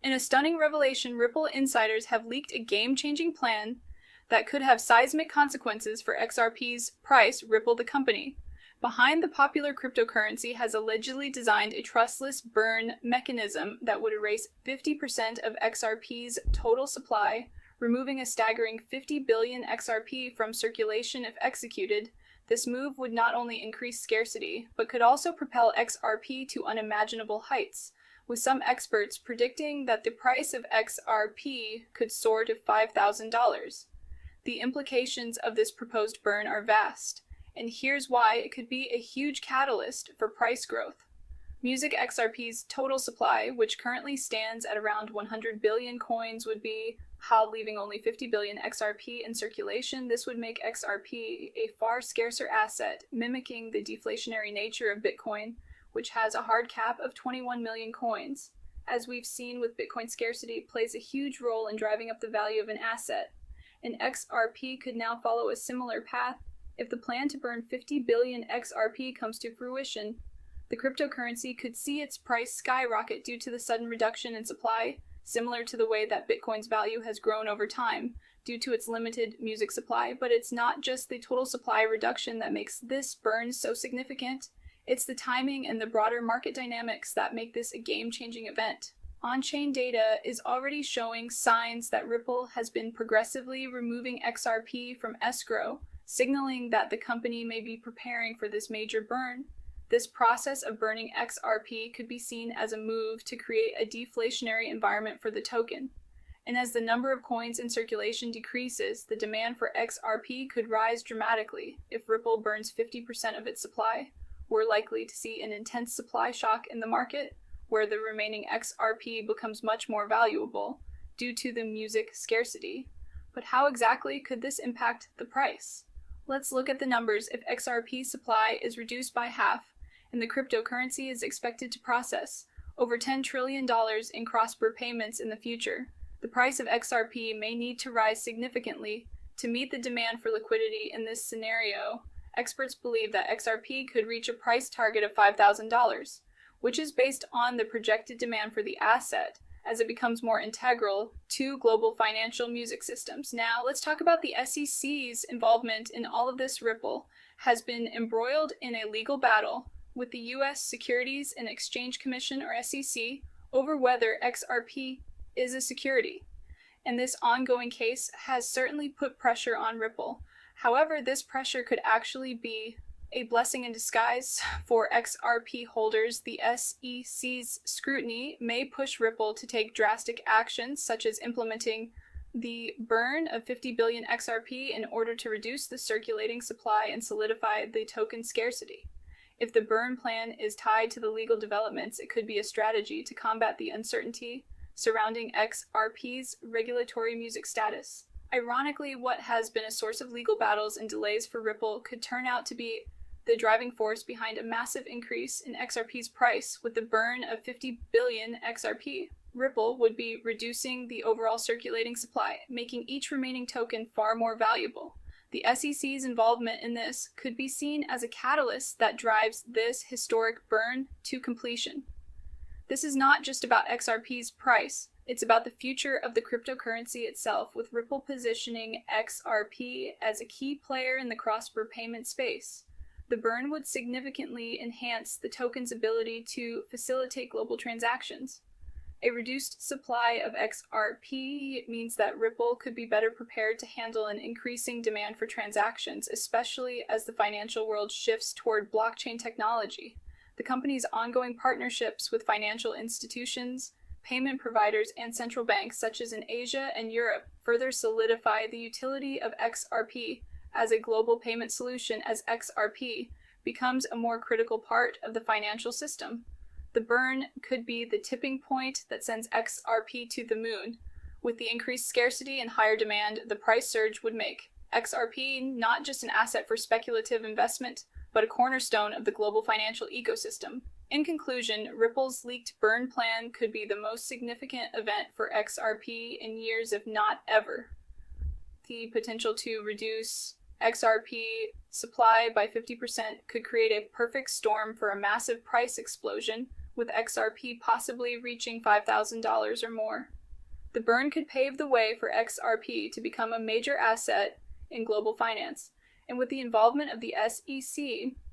In a stunning revelation, Ripple insiders have leaked a game-changing plan that could have seismic consequences for XRP's price. Ripple, the company behind the popular cryptocurrency, has allegedly designed a trustless burn mechanism that would erase 50% of XRP's total supply, removing a staggering 50 billion XRP from circulation if executed. This move would not only increase scarcity, but could also propel XRP to unimaginable heights, with some experts predicting that the price of XRP could soar to $5,000. The implications of this proposed burn are vast, and here's why it could be a huge catalyst for price growth. Music XRP's total supply, which currently stands at around 100 billion coins, would be halved, leaving only 50 billion XRP in circulation. This would make XRP a far scarcer asset, mimicking the deflationary nature of Bitcoin, which has a hard cap of 21 million coins. As we've seen with Bitcoin, scarcity plays a huge role in driving up the value of an asset, and XRP could now follow a similar path. If the plan to burn 50 billion XRP comes to fruition, the cryptocurrency could see its price skyrocket due to the sudden reduction in supply, similar to the way that Bitcoin's value has grown over time due to its limited music supply. But it's not just the total supply reduction that makes this burn so significant. It's the timing and the broader market dynamics that make this a game-changing event. On-chain data is already showing signs that Ripple has been progressively removing XRP from escrow, signaling that the company may be preparing for this major burn. This process of burning XRP could be seen as a move to create a deflationary environment for the token. And as the number of coins in circulation decreases, the demand for XRP could rise dramatically. If Ripple burns 50% of its supply, we're likely to see an intense supply shock in the market, where the remaining XRP becomes much more valuable due to the music scarcity. But how exactly could this impact the price? Let's look at the numbers. If XRP supply is reduced by half, and the cryptocurrency is expected to process over $10 trillion in cross-border payments in the future, the price of XRP may need to rise significantly to meet the demand for liquidity. In this scenario, experts believe that XRP could reach a price target of $5,000, which is based on the projected demand for the asset as it becomes more integral to global financial music systems. Now, let's talk about the SEC's involvement in all of this. Ripple has been embroiled in a legal battle with the U.S. Securities and Exchange Commission, or SEC, over whether XRP is a security. And this ongoing case has certainly put pressure on Ripple. However, this pressure could actually be a blessing in disguise for XRP holders. The SEC's scrutiny may push Ripple to take drastic actions, such as implementing the burn of 50 billion XRP in order to reduce the circulating supply and solidify the token scarcity. If the burn plan is tied to the legal developments, it could be a strategy to combat the uncertainty surrounding XRP's regulatory music status. Ironically, what has been a source of legal battles and delays for Ripple could turn out to be the driving force behind a massive increase in XRP's price. With the burn of 50 billion XRP, Ripple would be reducing the overall circulating supply, making each remaining token far more valuable. The SEC's involvement in this could be seen as a catalyst that drives this historic burn to completion. This is not just about XRP's price, it's about the future of the cryptocurrency itself, with Ripple positioning XRP as a key player in the cross-border payment space. The burn would significantly enhance the token's ability to facilitate global transactions. A reduced supply of XRP means that Ripple could be better prepared to handle an increasing demand for transactions, especially as the financial world shifts toward blockchain technology. The company's ongoing partnerships with financial institutions, payment providers, and central banks, such as in Asia and Europe, further solidify the utility of XRP as a global payment solution as XRP becomes a more critical part of the financial system. The burn could be the tipping point that sends XRP to the moon. With the increased scarcity and higher demand, the price surge would make XRP not just an asset for speculative investment, but a cornerstone of the global financial ecosystem. In conclusion, Ripple's leaked burn plan could be the most significant event for XRP in years, if not ever. The potential to reduce XRP supply by 50% could create a perfect storm for a massive price explosion, with XRP possibly reaching $5,000 or more. The burn could pave the way for XRP to become a major asset in global finance, and with the involvement of the SEC,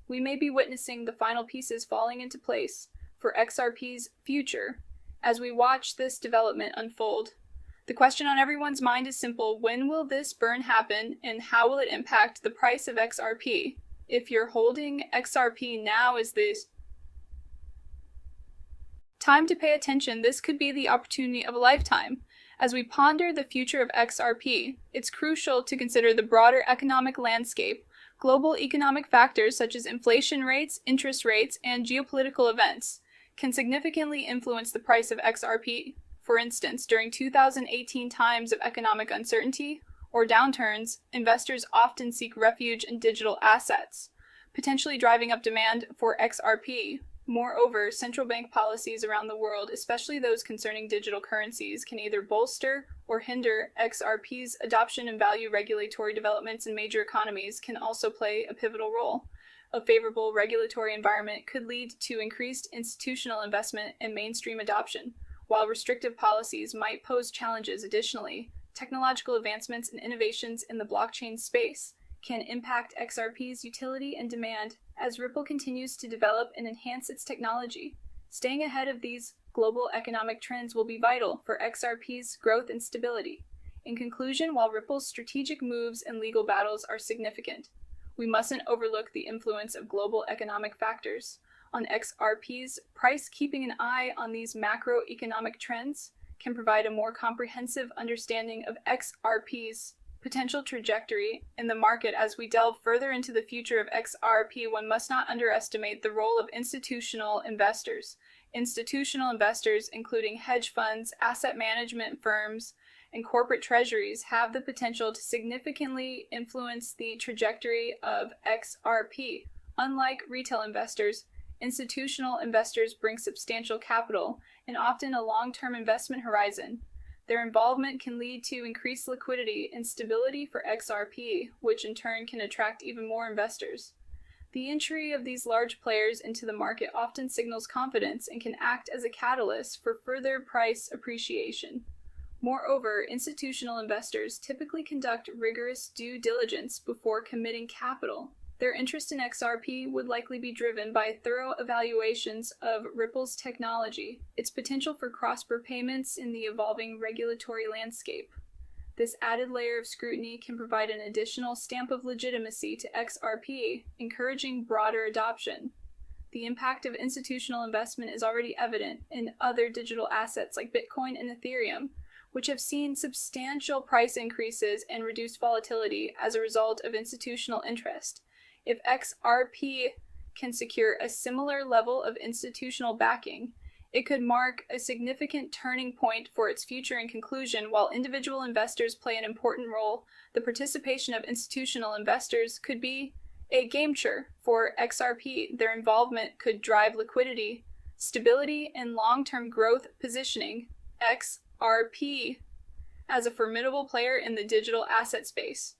we may be witnessing the final pieces falling into place for XRP's future as we watch this development unfold. The question on everyone's mind is simple: when will this burn happen, and how will it impact the price of XRP? If you're holding XRP, now is the time to pay attention. This could be the opportunity of a lifetime. As we ponder the future of XRP, it's crucial to consider the broader economic landscape. Global economic factors such as inflation rates, interest rates, and geopolitical events can significantly influence the price of XRP. For instance, during 2018 times of economic uncertainty or downturns, investors often seek refuge in digital assets, potentially driving up demand for XRP. Moreover, central bank policies around the world, especially those concerning digital currencies, can either bolster or hinder XRP's adoption, and value regulatory developments in major economies can also play a pivotal role. A favorable regulatory environment could lead to increased institutional investment and mainstream adoption, while restrictive policies might pose challenges. Additionally, technological advancements and innovations in the blockchain space can impact XRP's utility and demand as Ripple continues to develop and enhance its technology. Staying ahead of these global economic trends will be vital for XRP's growth and stability. In conclusion, while Ripple's strategic moves and legal battles are significant, we mustn't overlook the influence of global economic factors on XRP's price. Keeping an eye on these macroeconomic trends can provide a more comprehensive understanding of XRP's potential trajectory in the market. As we delve further into the future of XRP, one must not underestimate the role of institutional investors. Institutional investors, including hedge funds, asset management firms, and corporate treasuries, have the potential to significantly influence the trajectory of XRP. Unlike retail investors, institutional investors bring substantial capital and often a long-term investment horizon. Their involvement can lead to increased liquidity and stability for XRP, which in turn can attract even more investors. The entry of these large players into the market often signals confidence and can act as a catalyst for further price appreciation. Moreover, institutional investors typically conduct rigorous due diligence before committing capital. Their interest in XRP would likely be driven by thorough evaluations of Ripple's technology, its potential for cross-border payments in the evolving regulatory landscape. This added layer of scrutiny can provide an additional stamp of legitimacy to XRP, encouraging broader adoption. The impact of institutional investment is already evident in other digital assets like Bitcoin and Ethereum, which have seen substantial price increases and reduced volatility as a result of institutional interest. If XRP can secure a similar level of institutional backing, it could mark a significant turning point for its future. In conclusion, while individual investors play an important role, the participation of institutional investors could be a game changer for XRP. Their involvement could drive liquidity, stability, and long-term growth, positioning XRP as a formidable player in the digital asset space.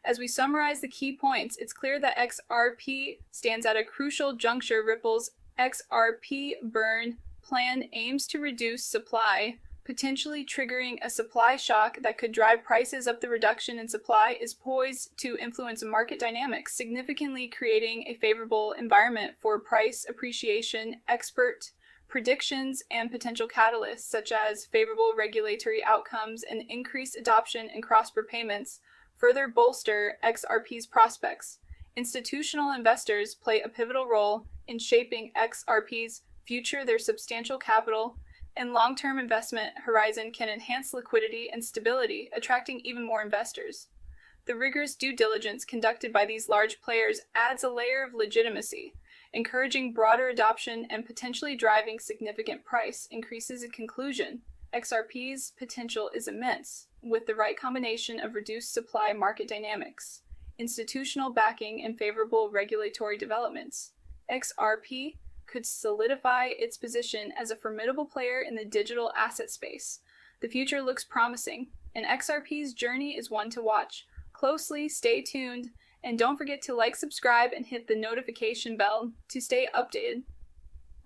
As we summarize the key points, it's clear that XRP stands at a crucial juncture. Ripple's XRP burn plan aims to reduce supply, potentially triggering a supply shock that could drive prices up. The reduction in supply is poised to influence market dynamics, significantly creating a favorable environment for price appreciation. Expert predictions and potential catalysts, such as favorable regulatory outcomes and increased adoption and cross-border payments, further bolster XRP's prospects. Institutional investors play a pivotal role in shaping XRP's future. Their substantial capital and long-term investment horizon can enhance liquidity and stability, attracting even more investors. The rigorous due diligence conducted by these large players adds a layer of legitimacy, encouraging broader adoption and potentially driving significant price increases. In conclusion, XRP's potential is immense. With the right combination of reduced supply market dynamics, institutional backing, and favorable regulatory developments, XRP could solidify its position as a formidable player in the digital asset space. The future looks promising, and XRP's journey is one to watch closely. Stay tuned, and don't forget to like, subscribe, and hit the notification bell to stay updated.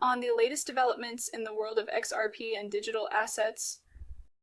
on the latest developments in the world of XRP and digital assets,